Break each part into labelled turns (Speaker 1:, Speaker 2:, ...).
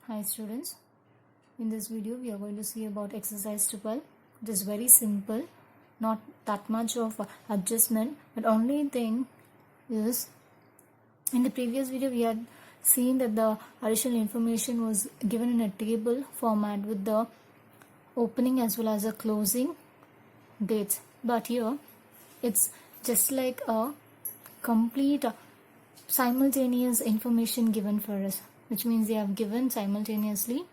Speaker 1: Hi students, in this video we are going to see about exercise 12. It is very simple, not that much of adjustment, but only thing is in the previous video we had seen that the additional information was given in a table format with the opening as well as the closing dates, but here it's just like a complete simultaneous information given for us, which means they have given simultaneously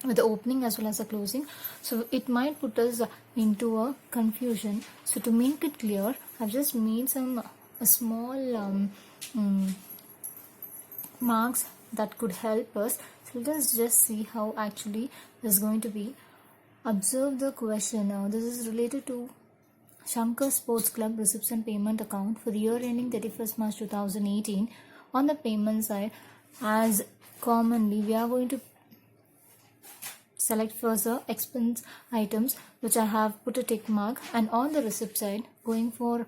Speaker 1: with the opening as well as the closing, so it might put us into a confusion. So to make it clear, I've just made some small marks that could help us. So let us just see how actually this is going to be. Observe the question now. This is related to Shankar Sports Club receipts and payment account for the year ending 31st March 2018. On the payment side, as commonly, we are going to select first the expense items, which I have put a tick mark, and on the receipt side, going for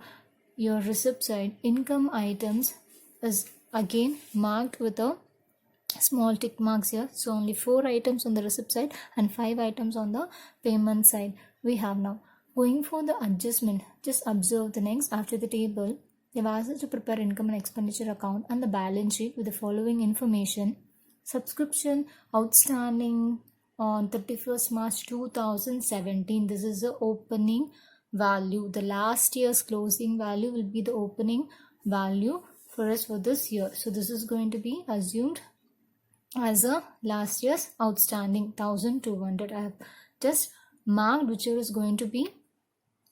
Speaker 1: your receipt side, income items is again marked with a small tick marks here. So only 4 items on the receipt side and 5 items on the payment side we have now. Going for the adjustment, just observe the next. After the table, they've asked us to prepare income and expenditure account and the balance sheet with the following information. Subscription outstanding on 31st March 2017. This is the opening value. The last year's closing value will be the opening value for us for this year. So this is going to be assumed as a last year's outstanding 1200. I have just marked whichever is going to be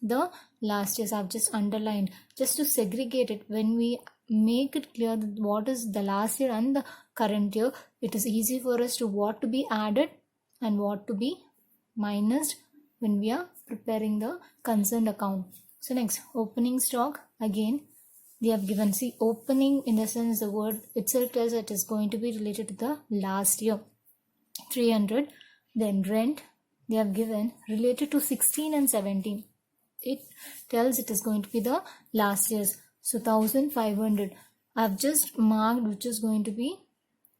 Speaker 1: the last year's. I've just underlined just to segregate it. When we make it clear that what is the last year and the current year, it is easy for us to what to be added and what to be minused when we are preparing the concerned account. So next, opening stock. Again, they have given, see, opening in the sense the word itself tells it is going to be related to the last year, 300. Then rent, they have given related to 16 and 17. It tells it is going to be the last year's, so 1500. I've just marked which is going to be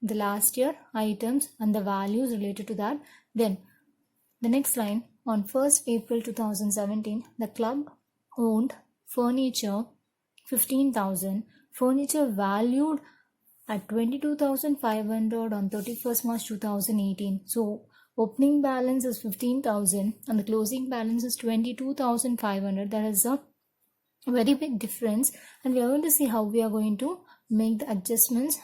Speaker 1: the last year items and the values related to that. Then the next line, on 1st April 2017, the club owned furniture 15,000, furniture valued at 22,500 on 31st March 2018. So opening balance is 15,000 and the closing balance is 22,500. That is a very big difference, and we are going to see how we are going to make the adjustments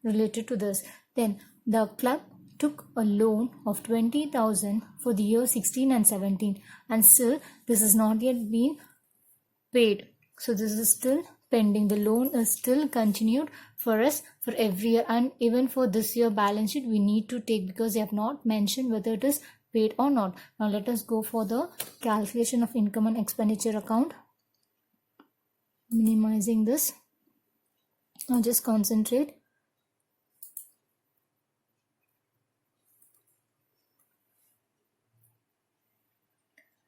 Speaker 1: related to this. Then the club took a loan of 20,000 for the year 16 and 17, and still this is not yet been paid. So this is still pending. The loan is still continued for us for every year, and even for this year balance sheet we need to take, because they have not mentioned whether it is paid or not. Now let us go for the calculation of income and expenditure account. Minimizing this. Now just concentrate.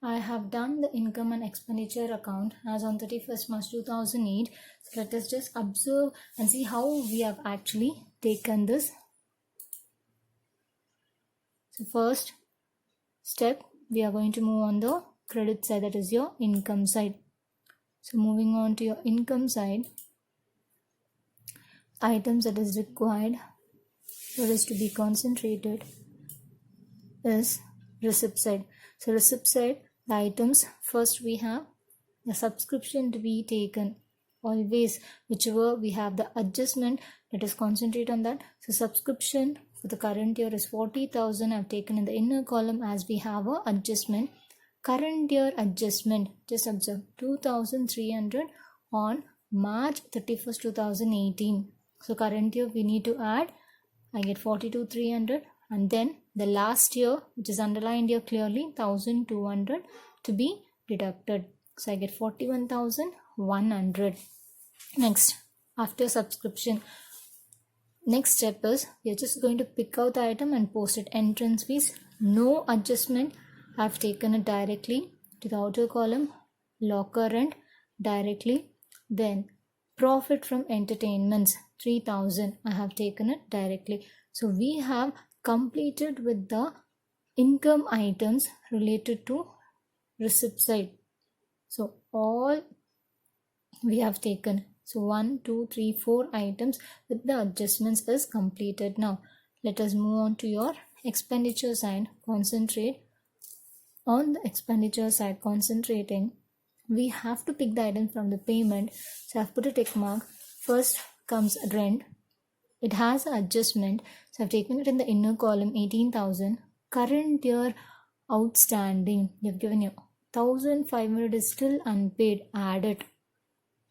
Speaker 1: I have done the income and expenditure account as on 31st March 2008. So let us just observe and see how we have actually taken this. So first step, we are going to move on the credit side, that is your income side. So moving on to your income side, items that is required for us to be concentrated is receipt side. So receipt side, the items, first we have the subscription to be taken. Always whichever we have the adjustment, let us concentrate on that. So subscription for the current year is 40,000. I've taken in the inner column as we have a adjustment. Current year adjustment, just observe, 2,300 on March 31st 2018. So current year we need to add, I get 42,300, and then the last year, which is underlined here clearly, 1,200 to be deducted. So I get 41,100. Next, after subscription, next step is we are just going to pick out the item and post it. Entrance fees, no adjustment. I've taken it directly to the outer column. Locker rent directly. Then profit from entertainments, 3,000. I have taken it directly. So we have completed with the income items related to receipt side. So all we have taken. So 1, 2, 3, 4 items with the adjustments is completed. Now let us move on to your expenditure side. Concentrate on the expenditure side. Concentrating, we have to pick the item from the payment. So I've put a tick mark. First comes rent. It has an adjustment, so I've taken it in the inner column, 18,000. Current year outstanding, you've given you 1,500 is still unpaid, add it.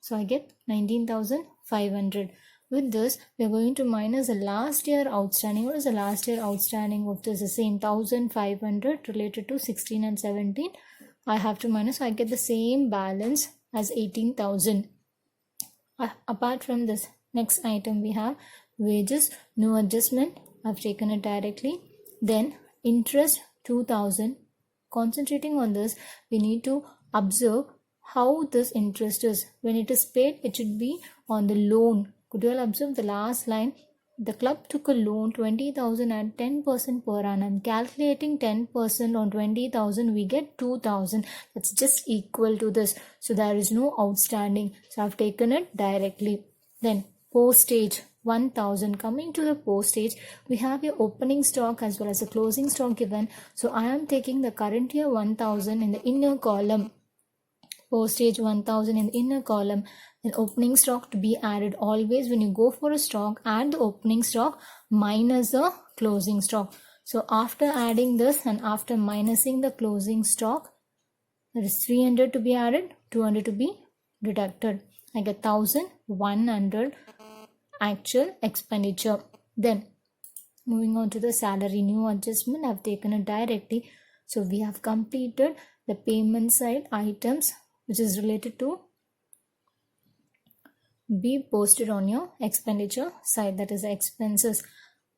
Speaker 1: So I get 19,500. With this, we are going to minus the last year outstanding. What is the last year outstanding of this? The same 1,500 related to 16 and 17. I have to minus, so I get the same balance as 18,000. Apart from this, next item we have wages, no adjustment. I've taken it directly. Then interest 2,000. Concentrating on this, we need to observe how this interest is. When it is paid, it should be on the loan. Could you all observe the last line? The club took a loan 20,000 at 10% per annum. Calculating 10% on 20,000, we get 2,000. That's just equal to this. So there is no outstanding. So I've taken it directly. Then postage 1,000. Coming to the postage, we have your opening stock as well as the closing stock given. So I am taking the current year 1,000 in the inner column. Postage 1,000 in the inner column. Then opening stock to be added. Always when you go for a stock, add the opening stock minus the closing stock. So after adding this and after minusing the closing stock, there is 300 to be added, 200 to be deducted. I get 1,100 actual expenditure. Then moving on to the salary, new adjustment, I've taken it directly. So we have completed the payment side items which is related to be posted on your expenditure side, that is the expenses.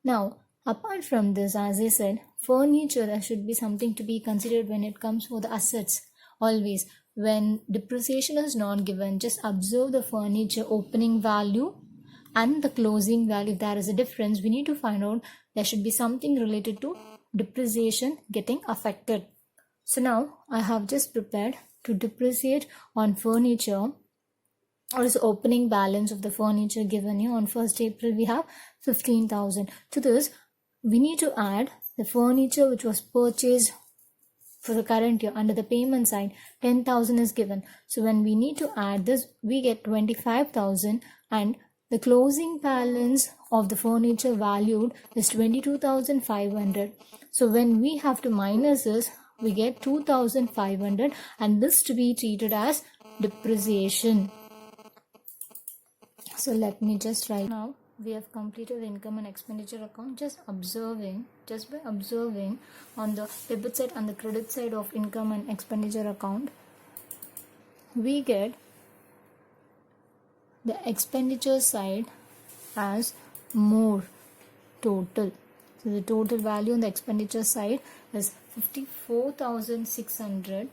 Speaker 1: Now apart from this, as I said, furniture, there should be something to be considered when it comes for the assets. Always when depreciation is not given, just observe the furniture opening value and the closing value. If there is a difference, we need to find out. There should be something related to depreciation getting affected. So now I have just prepared to depreciate on furniture. What is the opening balance of the furniture given here? On 1st April we have 15,000. To this we need to add the furniture which was purchased for the current year. Under the payment side, 10,000 is given. So when we need to add this, we get 25,000, and the closing balance of the furniture valued is 22,500. So when we have to minus this, we get 2,500, and this to be treated as depreciation. So let me just write. Now we have completed the income and expenditure account. Just by observing on the debit side and the credit side of income and expenditure account, we get the expenditure side as more total. So the total value on the expenditure side is 54,600.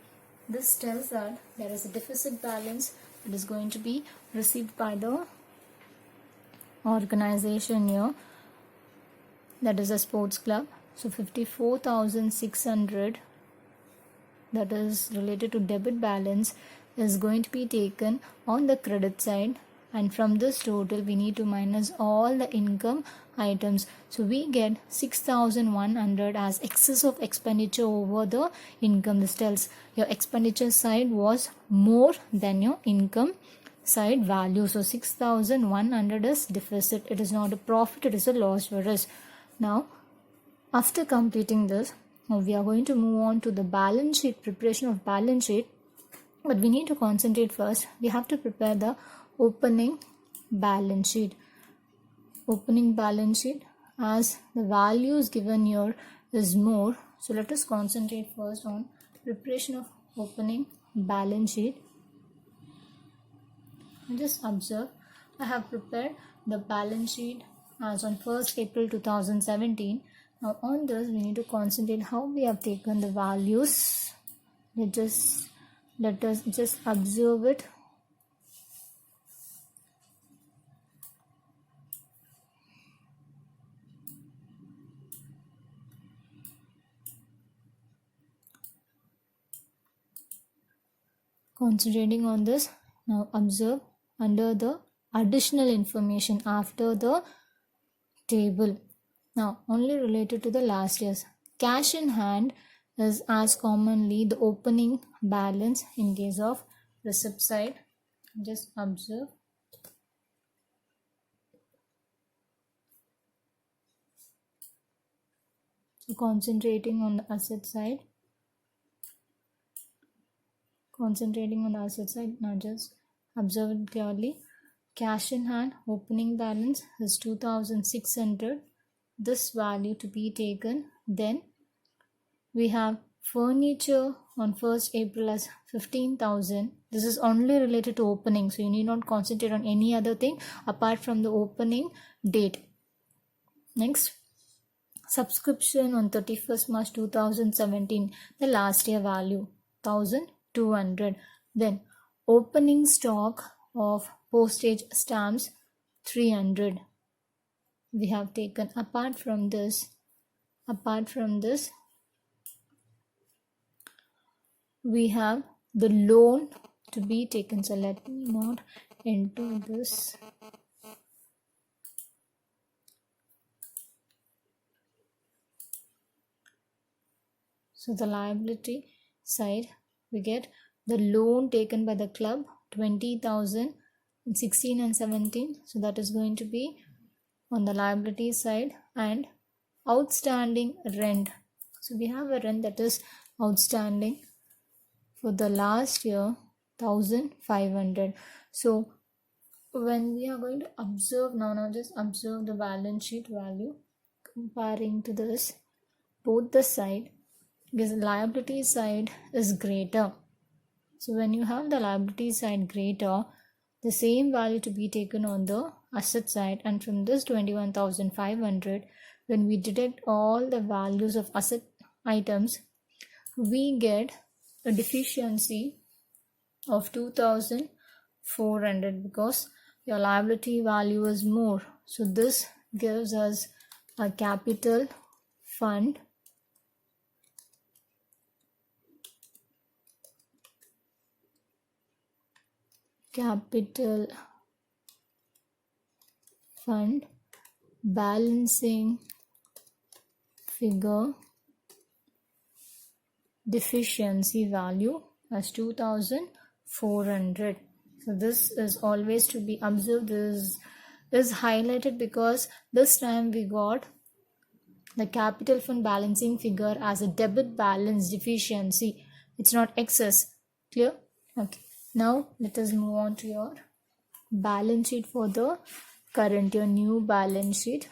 Speaker 1: This tells that there is a deficit balance that is going to be received by the organization here, that is a sports club. So 54,600, that is related to debit balance, is going to be taken on the credit side, and from this total we need to minus all the income items. So we get 6,100 as excess of expenditure over the income. This tells your expenditure side was more than your income side value. So 6,100 is deficit. It is not a profit, it is a loss for us. Now after completing this, we are going to move on to the balance sheet, preparation of balance sheet. But we need to concentrate first. We have to prepare the opening balance sheet. Opening balance sheet, as the values given here is more. So let us concentrate first on preparation of opening balance sheet. And just observe, I have prepared the balance sheet as on 1st April 2017. Now on this we need to concentrate how we have taken the values. Let us just observe it. Concentrating on this, now observe under the additional information after the table. Now only related to the last year's. Cash in hand is as commonly the opening balance in case of receipt side. Just observe. So concentrating on the asset side. Now just observe it clearly. Cash in hand opening balance is 2600. This value to be taken. Then we have furniture on 1st April as 15,000. This is only related to opening, so you need not concentrate on any other thing apart from the opening date. Next, subscription on 31st March 2017, the last year value 1200. Then opening stock of postage stamps 300 we have taken. Apart from this we have the loan to be taken. So let me not enter this. So the liability side, we get the loan taken by the club 20,000 in 16 and 17. So that is going to be on the liability side. And outstanding rent. So we have a rent that is outstanding for the last year 1,500. So when we are going to observe now just observe the balance sheet value comparing to this, both the side, because the liability side is greater. So when you have the liability side greater, the same value to be taken on the asset side, and from this 21,500, when we deduct all the values of asset items, we get a deficiency of 2,400 because your liability value is more. So this gives us a capital fund balancing figure deficiency value as 2,400. So this is always to be observed. This is highlighted because this time we got the capital fund balancing figure as a debit balance deficiency. It's not excess. Clear? Okay. Now let us move on to your balance sheet for the current year, new balance sheet.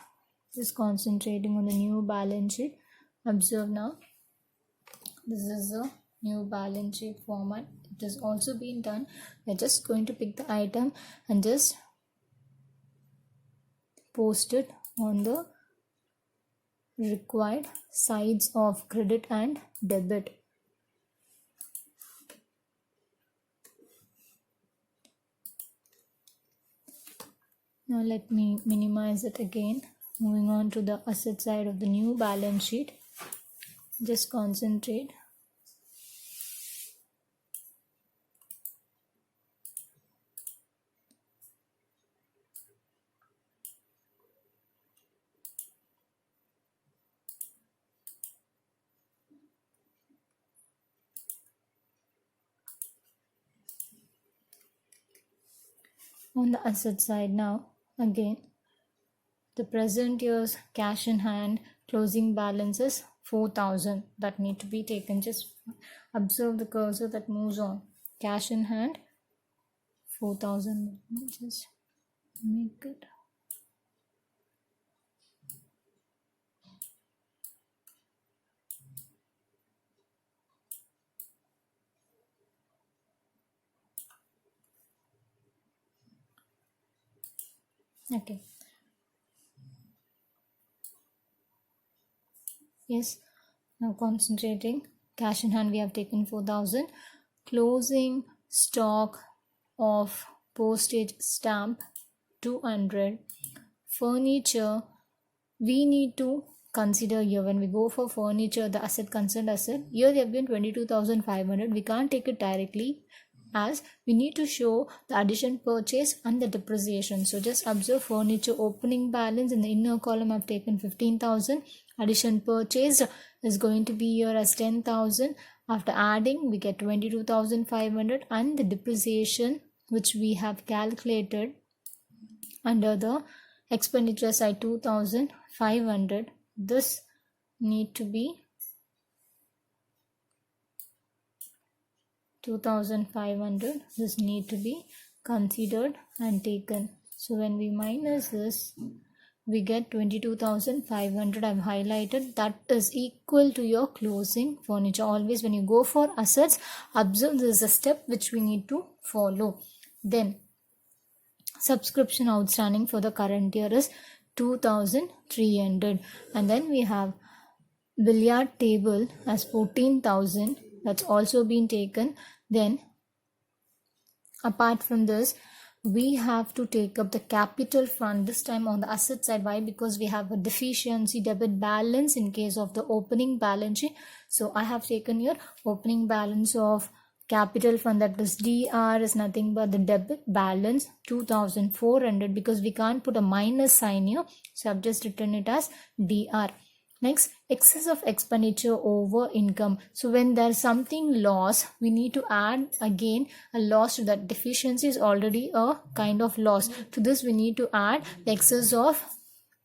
Speaker 1: Just concentrating on the new balance sheet. Observe now. This is a new balance sheet format. It has also been done. We're just going to pick the item and just post it on the required sides of credit and debit. Now let me minimize it again. Moving on to the asset side of the new balance sheet. Just concentrate. On the asset side now, again, the present year's cash in hand closing balance is 4,000 that need to be taken. Just observe the cursor that moves on. Cash in hand 4,000. Just make it. Okay. Yes. Now concentrating. Cash in hand we have taken 4,000. Closing stock of postage stamp 200. Furniture we need to consider here when we go for furniture, the asset concerned asset. Here they have given 22,500. We can't take it directly. as we need to show the addition purchase and the depreciation. So just observe furniture opening balance. In the inner column I've taken 15,000. Addition purchased is going to be here as 10,000. After adding we get 22,500, and the depreciation which we have calculated under the expenditure side 2,500. This need to be 2,500. This need to be considered and taken. So when we minus this, we get 22,500. I've highlighted. That is equal to your closing furniture. Always when you go for assets, observe this is a step which we need to follow. Then subscription outstanding for the current year is 2,300, and then we have billiard table as 14,000. That's also been taken. Then apart from this, we have to take up the capital fund, this time on the asset side. Why? Because we have a deficiency debit balance in case of the opening balance sheet. So I have taken here opening balance of capital fund, that is DR, is nothing but the debit balance 2,400, because we can't put a minus sign here, so I've just written it as DR. Next, excess of expenditure over income. So when there's something loss, we need to add again a loss to that. Deficiency is already a kind of loss. To this we need to add the excess of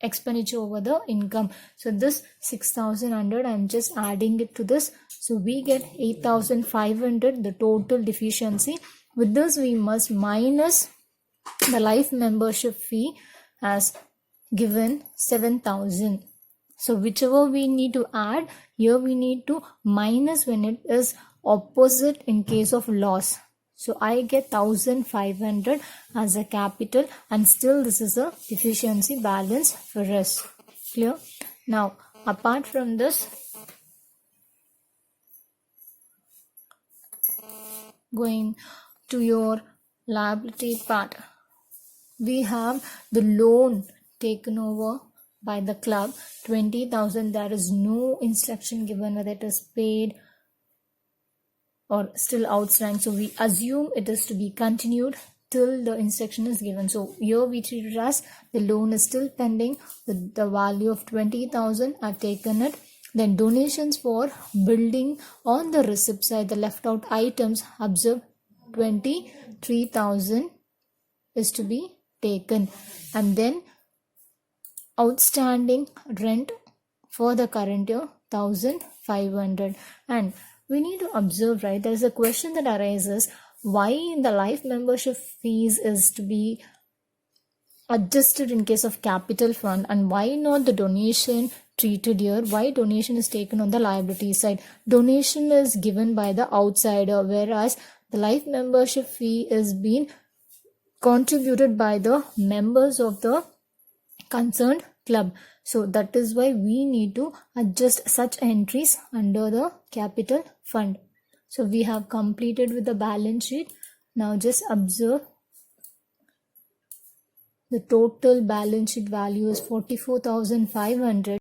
Speaker 1: expenditure over the income. So this 6,100, I'm just adding it to this. So we get 8,500, the total deficiency. With this we must minus the life membership fee as given 7,000. So whichever we need to add, here we need to minus when it is opposite in case of loss. So I get 1,500 as a capital, and still this is a deficiency balance for us. Clear? Now apart from this, going to your liability part, we have the loan taken over by the club 20,000. There is no instruction given whether it is paid or still outstanding, so we assume it is to be continued till the instruction is given. So here we treat it as the loan is still pending with the value of 20,000. I've taken it. Then donations for building on the receipt side, the left out items, observe 23,000 is to be taken. And then outstanding rent for the current year 1,500. And we need to observe, right, there is a question that arises, why the life membership fees is to be adjusted in case of capital fund, and why not the donation treated here? Why donation is taken on the liability side? Donation is given by the outsider, whereas the life membership fee is being contributed by the members of the concerned club. So that is why we need to adjust such entries under the capital fund. So we have completed with the balance sheet. Now just observe the total balance sheet value is 44,500.